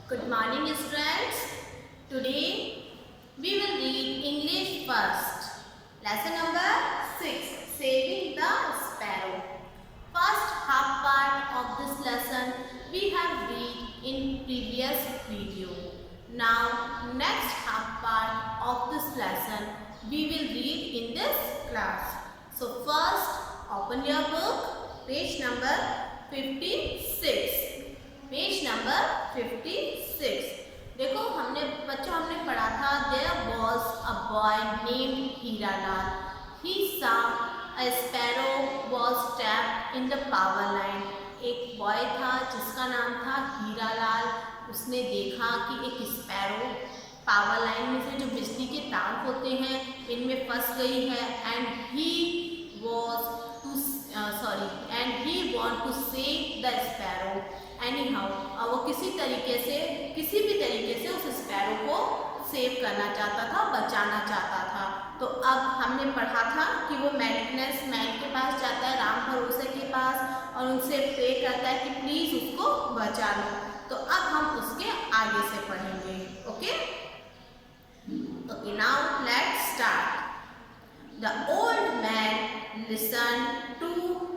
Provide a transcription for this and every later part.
Good morning, students. Today we will read English first. Lesson number 6, Saving the Sparrow. First half part of this lesson we have read in previous video. Now next half part of this lesson we will read in this class. So first open your book, page number 56. Page number 56. देखो हमने पढ़ा था there was a boy named Hiralal. He saw a sparrow was trapped in the power line. एक boy था जिसका नाम था हीरालाल. उसने देखा कि एक स्पैरो पावर लाइन में से जो बिजली के तार होते हैं इनमें फंस गई है and he want to save the sparrow. Anyhow, वो किसी भी तरीके से उस स्पैरो को सेव करना चाहता था, बचाना चाहता था. तो अब हमने पढ़ा था कि वो मेंटेनेंस मैन के पास जाता है, राम भरोसे के पास, और उनसे प्रे करता है कि प्लीज उसको बचा लो. तो अब हम उसके आगे से पढ़ेंगे. Okay, now let's start. The old man listened to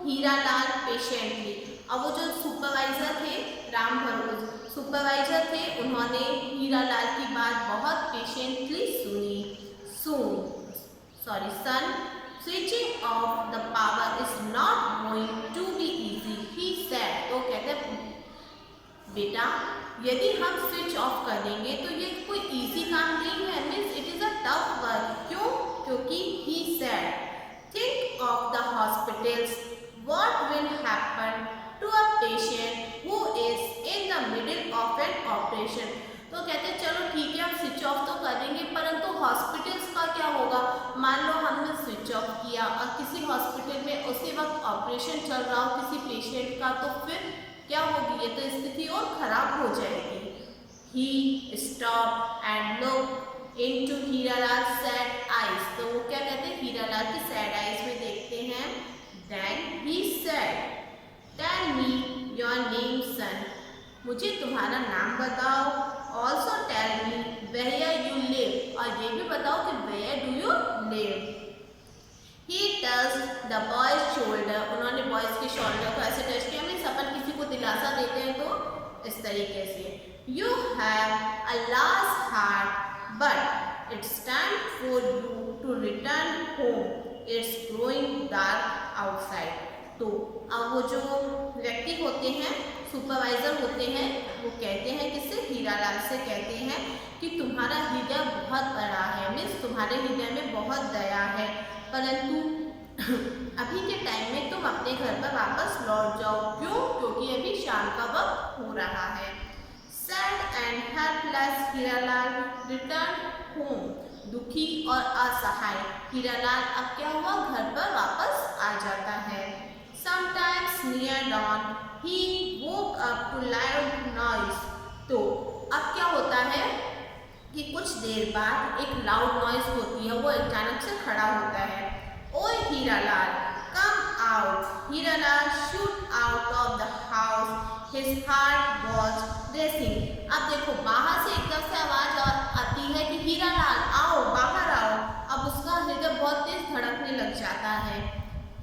Hiralal patiently. अब वो जो सुपरवाइजर थे, राम भरोस सुपरवाइजर थे, उन्होंने हीरालाल की बात बहुत पेशेंटली सुनी. Son, switching off the power is not going to be easy, he said. तो कहते बेटा यदि हम स्विच ऑफ कर देंगे तो ये कोई इजी काम नहीं है, means it is a tough work. क्यों? क्योंकि he said, think of the hospitals, what will happen to a patient who is in the middle of an operation. तो कहते हैं चलो ठीक है हम स्विच ऑफ तो कर देंगे, परंतु हॉस्पिटल्स का क्या होगा? मान लो हमने स्विच ऑफ किया और किसी हॉस्पिटल में उसी वक्त ऑपरेशन चल रहा हो किसी पेशेंट का, तो फिर क्या होगी? ये तो स्थिति और खराब हो जाएगी. He stopped and looked into Hiralal sad eyes. तो वो क्या कहते हैं? हीरालाल की sad eyes में देखते हैं. Then he said, tell me your name, son. मुझे तुम्हारा नाम बताओ. Also tell me where you live. और ये भी बताओ कि where do you live. He touched the boy's shoulder. उन्होंने बॉयज के शोल्डर को ऐसे टच किया. मीन्स अपन किसी को दिलासा देते हैं तो इस तरीके से. You have a large heart, but it's time for you to return home. It's growing dark outside. तो अब वो जो व्यक्ति होते हैं, सुपरवाइजर होते हैं, वो कहते हैं किससे? हीरालाल से कहते हैं कि तुम्हारा हृदय बहुत बड़ा है, मीन्स तुम्हारे हृदय में बहुत दया है, परंतु अभी के टाइम में तुम अपने घर पर वापस लौट जाओ. क्यों? क्योंकि अभी शाम का वक्त हो रहा है. Sad and helpless Hiralal returned home. दुखी और असहाय हीरालाल अब क्या हुआ? घर पर वापस आ जाता है. Sometimes near dawn he woke up to loud noise. तो अब क्या होता है कि कुछ देर बाद एक लाउड नॉइज होती है, वो अचानक से खड़ा होता है. ओए Hiralal, come out. Hiralal shoot out of the house. His heart was racing. अब देखो बाहर से एकदम से आवाज आती है कि हीरालाल आओ, बाहर आओ. अब उसका हृदय बहुत तेज धड़कने लग जाता है.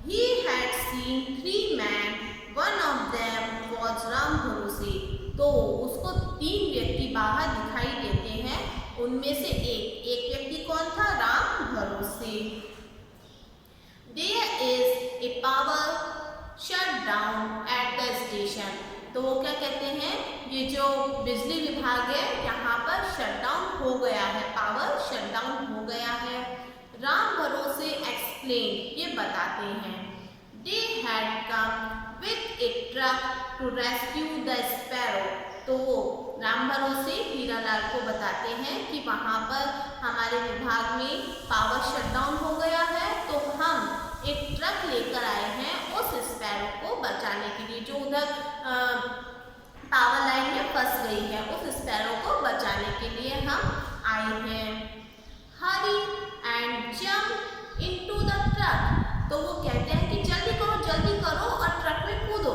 He had seen 3 men. One of them was Ram भरोसे. तो उसको 3 व्यक्ति बाहर दिखाई देते हैं. उनमें से एक व्यक्ति कौन था? राम भरोसे. There is a power shutdown at the station. तो वो क्या कहते हैं? ये जो बिजली विभाग है यहाँ पर शटडाउन हो गया है, पावर शटडाउन हो गया है. राम भरोसे एक्सप्लेन, ये बताते हैं. They had come with a truck to rescue the sparrow. तो वो राम भरोसे हीरालाल को बताते हैं कि वहाँ पर हमारे विभाग में पावर शटडाउन हो गया है, तो हम एक ट्रक लेकर आए हैं उस स्पैरो को बचाने के लिए, जो उधर पावर लाइन में फंस गई है. उस स्पैरो को बचाने के लिए हम आए हैं. Hurry and jump into the truck. तो वो कहते हैं कि जल्दी करो और ट्रक में कूदो.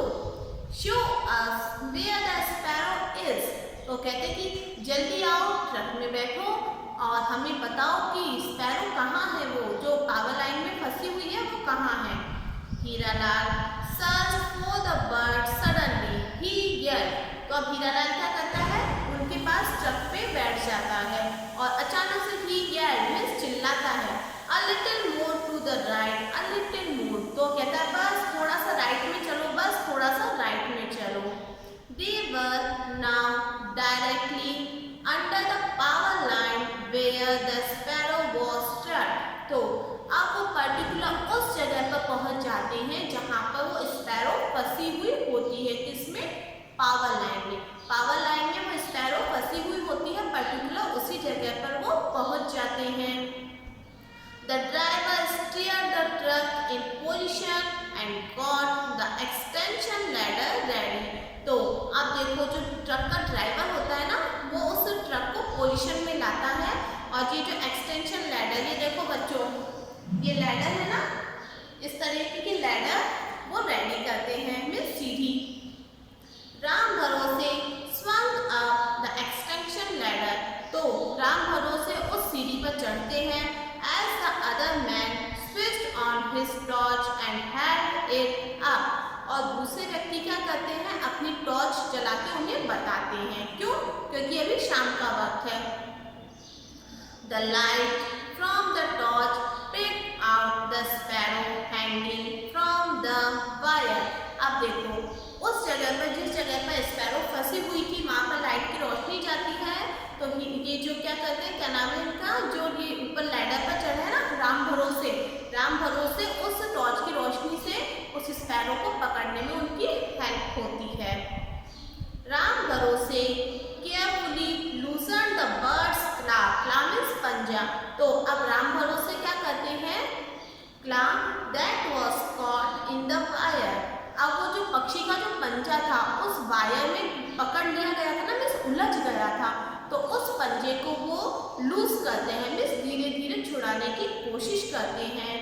Show us where the sparrow is. तो कहते हैं कि Hiralal search for the bird suddenly he yelled। तो अब हीरालाल क्या करता है, उनके पास ट्रक पे बैठ जाता है और अचानक से ही yelled मीन्स चिल्लाता है, a little more to the right, a little more। तो कहता है बस थोड़ा सा राइट में चलो, बस थोड़ा सा राइट में चलो। They were now directly under the power line where the sparrow was trapped। तो अब वो पर्टिकुलर उस जगह पर पहुंच जाते हैं जहां पर वो स्पैरो फंसी हुई होती है। किसमें? पावर लाइन में। पावर लाइन में वो स्पैरो फंसी हुई होती है, पर्टिकुलर उसी जगह पर वो पहुंच जाते हैं। The driver steered the truck in position and got the extension ladder ready। तो अब देखो जो ट्रक का ड्राइवर होता है ना, वो उस ट्रक को पोजीशन में लाता है और ये जो एक्सटेंशन लैडर, ये देखो बच्चों, ये लैडर है ना, इस तरीके की लैडर वो रेडी करते हैं, मीन्स सीढ़ी। राम भरोसे swung up the extension ladder। तो राम भरोसे उस सीढ़ी पर चढ़ते हैं। As the other man switched on his torch and held it up। और दूसरे व्यक्ति क्या करते हैं, अपनी टॉर्च जला के उन्हें बताते हैं। क्यों? क्योंकि अभी शाम का वक्त है। The light from the torch picked out the sparrow hanging from the wire। अब देखो उस जगह पर, जिस जगह पर स्पैरो फंसी हुई थी, वहां पर लाइट की रोशनी जाती है। तो ये जो क्या करते हैं, क्या नाम है इनका, जो ये ऊपर लैडर पर चढ़ा है ना, राम भरोसे उस टॉर्च की रोशनी से उस स्पैरो को पकड़ने में उनकी हेल्प होती है। राम भरोसे केयरफुली लूसन द बर्ड्स क्ला। क्ला मीन्स पंजा। तो अब राम भरोसे क्या करते हैं, क्ला that was caught in the wire. अब वो जो पक्षी का जो पंजा था उस वायर में पकड़ लिया गया था ना, मीन्स उलझ गया था। तो उस पंजे को वो लूज करते हैं, मीन्स धीरे धीरे छुड़ाने की कोशिश करते हैं।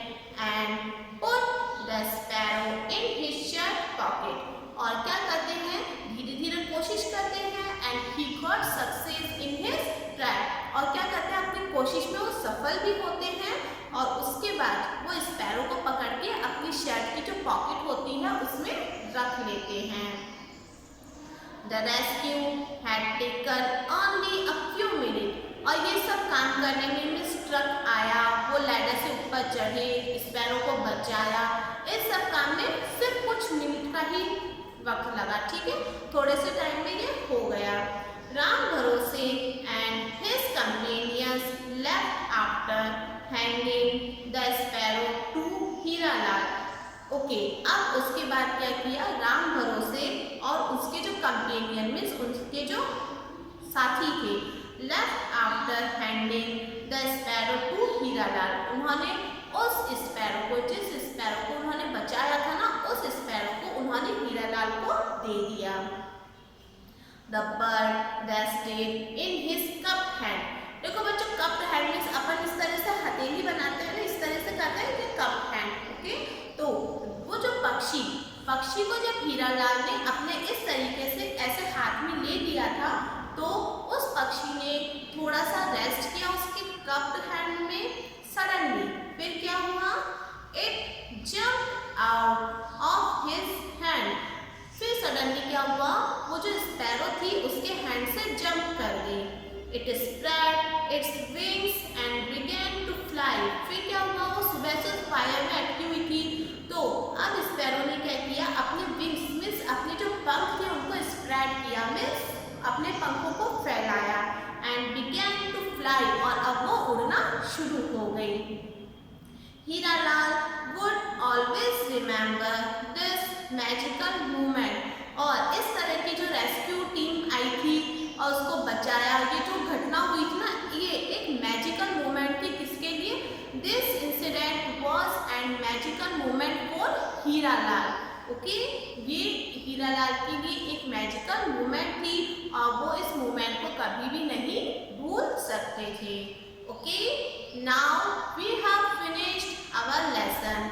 And put the sparrow in his shirt pocket. और क्या करते हैं, धीरे धीरे कोशिश करते हैं। And he got success in his trap. और क्या करते हैं, अपनी कोशिश में वो सफल भी होते हैं और उसके बाद वो स्पैरो को पकड़ के अपनी शर्ट की जो पॉकेट होती है उसमें रख लेते हैं। The rescue had taken only a few minutes। और ये सब काम करने में मिस ट्रक आया, वो लैडर से ऊपर चढ़े, स्पैरो को बचाया। इस सब काम में सिर्फ कुछ मिनट का ही वक्त लगा, ठीक है, थोड़े से टाइम में ये हो गया। Ram Bharose and his companions left after hanging the sparrow to Hiralal. Okay, अब उसके बाद क्या किया, राम भरोसे और उसके जो कंपेनियन मीन्स उसके जो साथी थे, left after handing the sparrow to Hiralal. उन्होंने उस स्पैरो को, जिस स्पैरो को उन्होंने बचाया था ना, उस स्पैरो को उन्होंने हीरालाल को दे दिया। The bird that stayed in his cupped hand. देखो बच्चों, कप्ड हैंड मीन्स अपन इस तरह से हथेली बनाते हैं ना, इस तरह से करते हैं कि कप्ड हैंड। ओके, तो वो जो पक्षी को जब हीरालाल ने अपने इस तरीके से ऐसे हाथ में ले लिया था, तो उस पक्षी ने थोड़ा सा रेस्ट किया उसके कप्ड हैंड में। सडनली फिर क्या हुआ, it jump out of his hand. फिर सडनली क्या हुआ, वो जो स्पैरो थी उसके हैंड से जंप कर गई। It spread its wings and began to fly. फिर क्या हुआ, वो सुबह से फायर में अटकी हुई थी, तो अब स्पैरो ने क्या किया, अपने विंग्स मीन्स अपने जो पंख थे उनको स्प्रेड किया, मीन्स अपने पंखों को फैलाया। एंड बिगेन टू फ्लाई, और अब वो उड़ना शुरू हो गई। Hiralal would always remember this magical movement. और इस तरह की जो रेस्क्यू टीम आई थी और उसको बचाया, ये जो घटना हुई थी ना, ये एक मैजिकल मूवमेंट थी। किसके लिए? This incident was and magical movement for Hiralal. Okay, ये हीरालाल के लिए एक मैजिकल मूवमेंट थी और वो इस मूवमेंट को कभी भी नहीं भूल सकते थे। Okay, now we have finished our lesson.